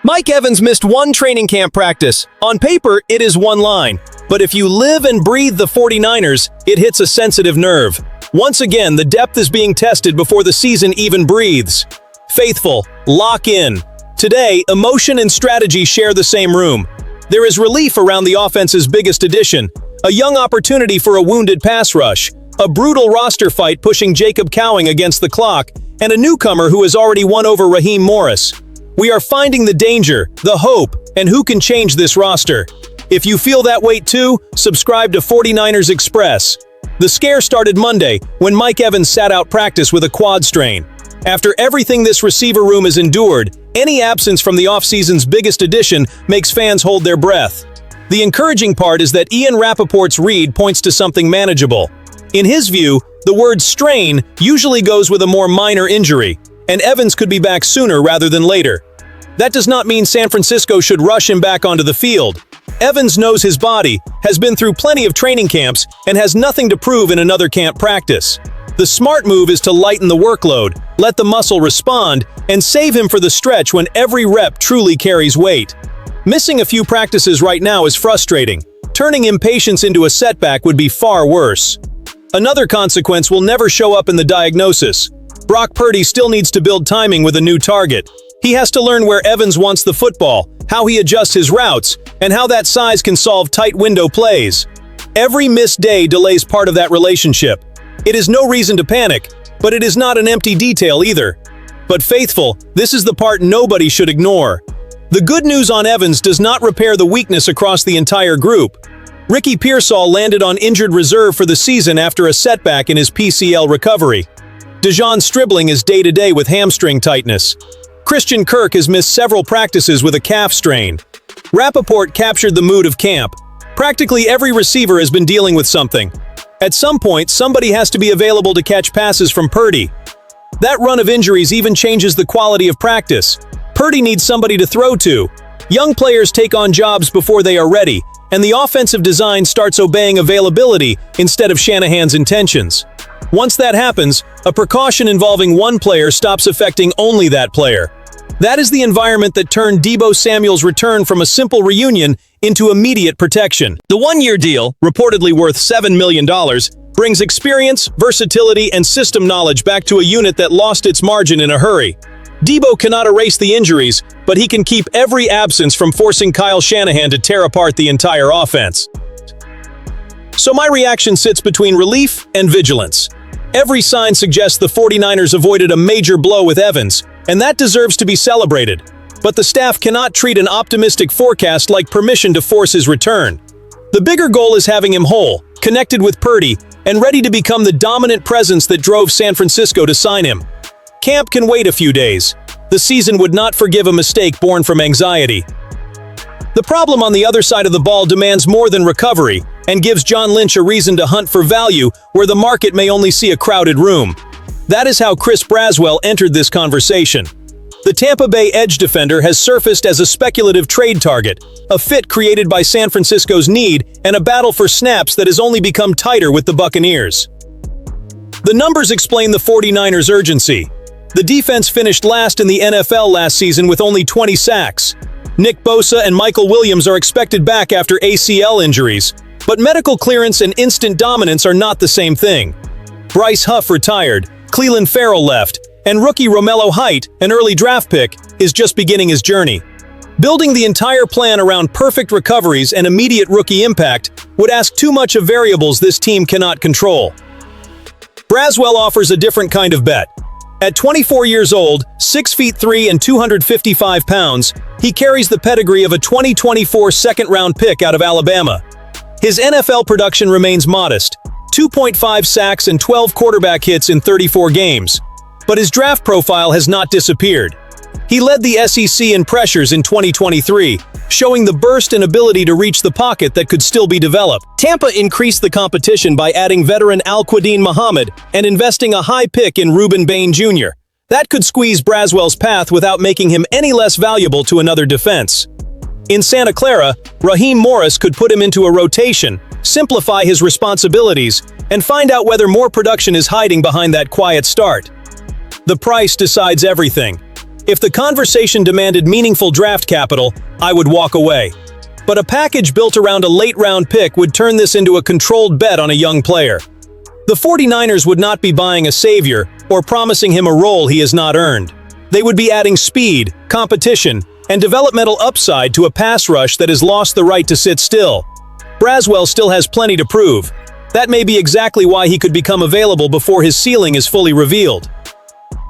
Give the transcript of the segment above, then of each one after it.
Mike Evans missed one training camp practice. On paper, it is one line. But if you live and breathe the 49ers, it hits a sensitive nerve. Once again, the depth is being tested before the season even breathes. Faithful, lock in. Today, emotion and strategy share the same room. There is relief around the offense's biggest addition, a young opportunity for a wounded pass rush, a brutal roster fight pushing Jacob Cowing against the clock, and a newcomer who has already won over Raheem Morris. We are finding the danger, the hope, and who can change this roster. If you feel that weight too, subscribe to 49ers Express. The scare started Monday when Mike Evans sat out practice with a quad strain. After everything this receiver room has endured, any absence from the offseason's biggest addition makes fans hold their breath. The encouraging part is that Ian Rappaport's read points to something manageable. In his view, the word strain usually goes with a more minor injury, and Evans could be back sooner rather than later. That does not mean San Francisco should rush him back onto the field. Evans knows his body, has been through plenty of training camps, and has nothing to prove in another camp practice. The smart move is to lighten the workload, let the muscle respond, and save him for the stretch when every rep truly carries weight. Missing a few practices right now is frustrating. Turning impatience into a setback would be far worse. Another consequence will never show up in the diagnosis. Brock Purdy still needs to build timing with a new target. He has to learn where Evans wants the football, how he adjusts his routes, and how that size can solve tight window plays. Every missed day delays part of that relationship. It is no reason to panic, but it is not an empty detail either. But faithful, this is the part nobody should ignore. The good news on Evans does not repair the weakness across the entire group. Ricky Pearsall landed on injured reserve for the season after a setback in his PCL recovery. Dejon Stribling is day-to-day with hamstring tightness. Christian Kirk has missed several practices with a calf strain. Rappaport captured the mood of camp. Practically every receiver has been dealing with something. At some point, somebody has to be available to catch passes from Purdy. That run of injuries even changes the quality of practice. Purdy needs somebody to throw to. Young players take on jobs before they are ready, and the offensive design starts obeying availability instead of Shanahan's intentions. Once that happens, a precaution involving one player stops affecting only that player. That is the environment that turned Deebo Samuel's return from a simple reunion into immediate protection. The one-year deal, reportedly worth $7 million, brings experience, versatility, and system knowledge back to a unit that lost its margin in a hurry. Deebo cannot erase the injuries, but he can keep every absence from forcing Kyle Shanahan to tear apart the entire offense. So my reaction sits between relief and vigilance. Every sign suggests the 49ers avoided a major blow with Evans, and that deserves to be celebrated. But the staff cannot treat an optimistic forecast like permission to force his return. The bigger goal is having him whole, connected with Purdy, and ready to become the dominant presence that drove San Francisco to sign him. Camp can wait a few days. The season would not forgive a mistake born from anxiety. The problem on the other side of the ball demands more than recovery and gives John Lynch a reason to hunt for value where the market may only see a crowded room. That is how Chris Braswell entered this conversation. The Tampa Bay edge defender has surfaced as a speculative trade target, a fit created by San Francisco's need and a battle for snaps that has only become tighter with the Buccaneers. The numbers explain the 49ers' urgency. The defense finished last in the NFL last season with only 20 sacks. Nick Bosa and Michael Williams are expected back after ACL injuries, but medical clearance and instant dominance are not the same thing. Bryce Huff retired, Clelin Ferrell left, and rookie Romello Height, an early draft pick, is just beginning his journey. Building the entire plan around perfect recoveries and immediate rookie impact would ask too much of variables this team cannot control. Braswell offers a different kind of bet. At 24 years old, 6'3" and 255 pounds, he carries the pedigree of a 2024 second-round pick out of Alabama. His NFL production remains modest, 2.5 sacks and 12 quarterback hits in 34 games. But his draft profile has not disappeared. He led the SEC in pressures in 2023, showing the burst and ability to reach the pocket that could still be developed. Tampa increased the competition by adding veteran Al-Quadin Muhammad and investing a high pick in Reuben Bain Jr. That could squeeze Braswell's path without making him any less valuable to another defense. In Santa Clara, Raheem Morris could put him into a rotation, simplify his responsibilities, and find out whether more production is hiding behind that quiet start. The price decides everything. If the conversation demanded meaningful draft capital, I would walk away. But a package built around a late-round pick would turn this into a controlled bet on a young player. The 49ers would not be buying a savior or promising him a role he has not earned. They would be adding speed, competition, and developmental upside to a pass rush that has lost the right to sit still. Braswell still has plenty to prove. That may be exactly why he could become available before his ceiling is fully revealed.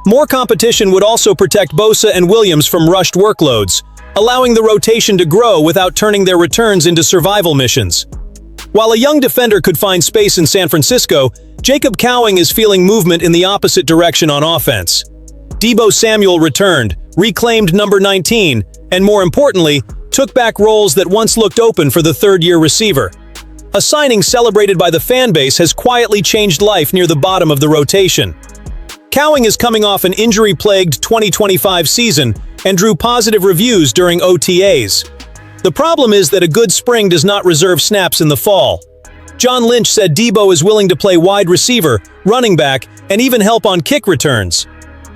More competition would also protect Bosa and Williams from rushed workloads, allowing the rotation to grow without turning their returns into survival missions. While a young defender could find space in San Francisco, Jacob Cowing is feeling movement in the opposite direction on offense. Deebo Samuel returned, reclaimed number 19, and more importantly, took back roles that once looked open for the third-year receiver. A signing celebrated by the fanbase has quietly changed life near the bottom of the rotation. Cowing is coming off an injury-plagued 2025 season and drew positive reviews during OTAs. The problem is that a good spring does not reserve snaps in the fall. John Lynch said Deebo is willing to play wide receiver, running back, and even help on kick returns.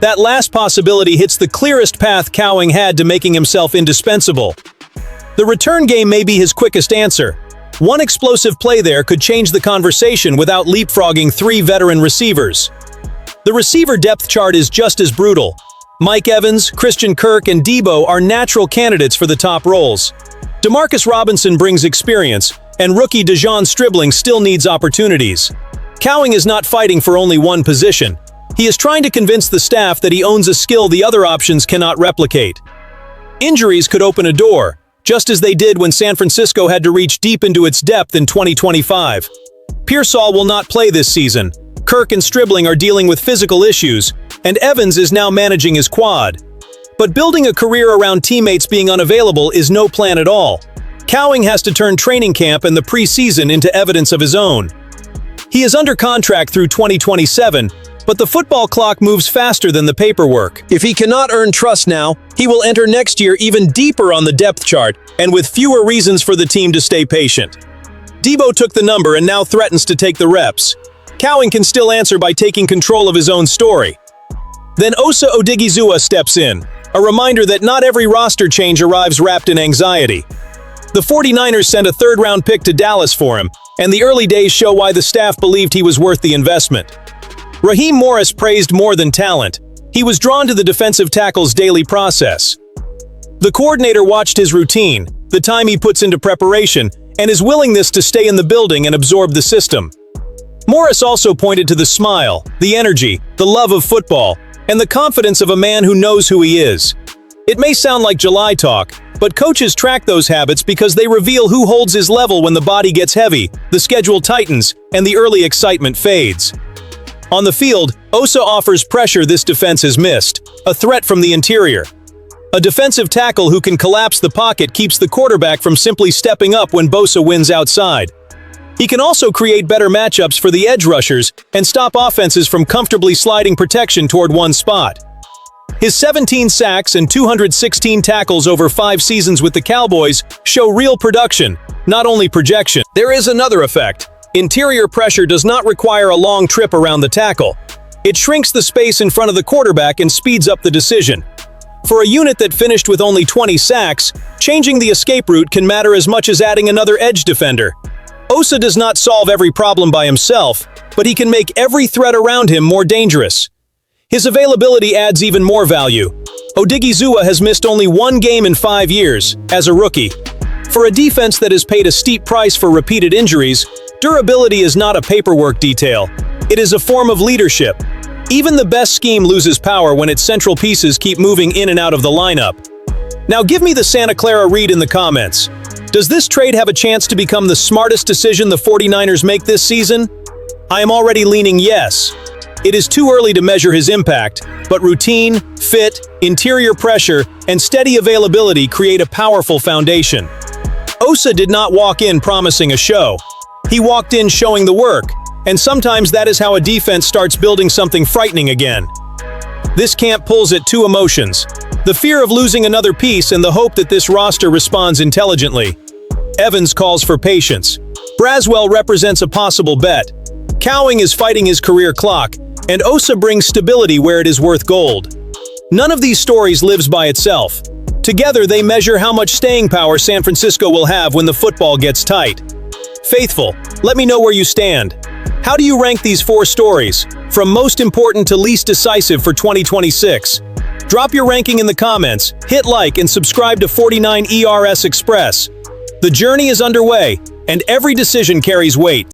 That last possibility hits the clearest path Cowing had to making himself indispensable. The return game may be his quickest answer. One explosive play there could change the conversation without leapfrogging 3 veteran receivers. The receiver depth chart is just as brutal. Mike Evans, Christian Kirk, and Deebo are natural candidates for the top roles. Demarcus Robinson brings experience, and rookie Dejon Stribling still needs opportunities. Cowing is not fighting for only one position. He is trying to convince the staff that he owns a skill the other options cannot replicate. Injuries could open a door, just as they did when San Francisco had to reach deep into its depth in 2025. Pearsall will not play this season. Kirk and Stribling are dealing with physical issues, and Evans is now managing his quad. But building a career around teammates being unavailable is no plan at all. Cowing has to turn training camp and the preseason into evidence of his own. He is under contract through 2027, but the football clock moves faster than the paperwork. If he cannot earn trust now, he will enter next year even deeper on the depth chart and with fewer reasons for the team to stay patient. Deebo took the number and now threatens to take the reps. Cowing can still answer by taking control of his own story. Then Osa Odighizuwa steps in, a reminder that not every roster change arrives wrapped in anxiety. The 49ers sent a third-round pick to Dallas for him, and the early days show why the staff believed he was worth the investment. Raheem Morris praised more than talent. He was drawn to the defensive tackle's daily process. The coordinator watched his routine, the time he puts into preparation, and his willingness to stay in the building and absorb the system. Morris also pointed to the smile, the energy, the love of football, and the confidence of a man who knows who he is. It may sound like July talk, but coaches track those habits because they reveal who holds his level when the body gets heavy, the schedule tightens, and the early excitement fades. On the field, Osa offers pressure this defense has missed, a threat from the interior. A defensive tackle who can collapse the pocket keeps the quarterback from simply stepping up when Bosa wins outside. He can also create better matchups for the edge rushers and stop offenses from comfortably sliding protection toward one spot. His 17 sacks and 216 tackles over 5 seasons with the Cowboys show real production, not only projection. There is another effect. Interior pressure does not require a long trip around the tackle. It shrinks the space in front of the quarterback and speeds up the decision. For a unit that finished with only 20 sacks, changing the escape route can matter as much as adding another edge defender. Osa does not solve every problem by himself, but he can make every threat around him more dangerous. His availability adds even more value. Odighizuwa has missed only 1 game in 5 years, as a rookie. For a defense that has paid a steep price for repeated injuries, durability is not a paperwork detail. It is a form of leadership. Even the best scheme loses power when its central pieces keep moving in and out of the lineup. Now give me the Santa Clara read in the comments. Does this trade have a chance to become the smartest decision the 49ers make this season? I am already leaning yes. It is too early to measure his impact, but routine, fit, interior pressure, and steady availability create a powerful foundation. Osa did not walk in promising a show. He walked in showing the work, and sometimes that is how a defense starts building something frightening again. This camp pulls at 2 emotions: the fear of losing another piece and the hope that this roster responds intelligently. Evans calls for patience. Braswell represents a possible bet. Cowing is fighting his career clock, and Osa brings stability where it is worth gold. None of these stories lives by itself. Together, they measure how much staying power San Francisco will have when the football gets tight. Faithful, let me know where you stand. How do you rank these 4 stories, from most important to least decisive for 2026? Drop your ranking in the comments, hit like, and subscribe to 49 ERS Express. The journey is underway, and every decision carries weight.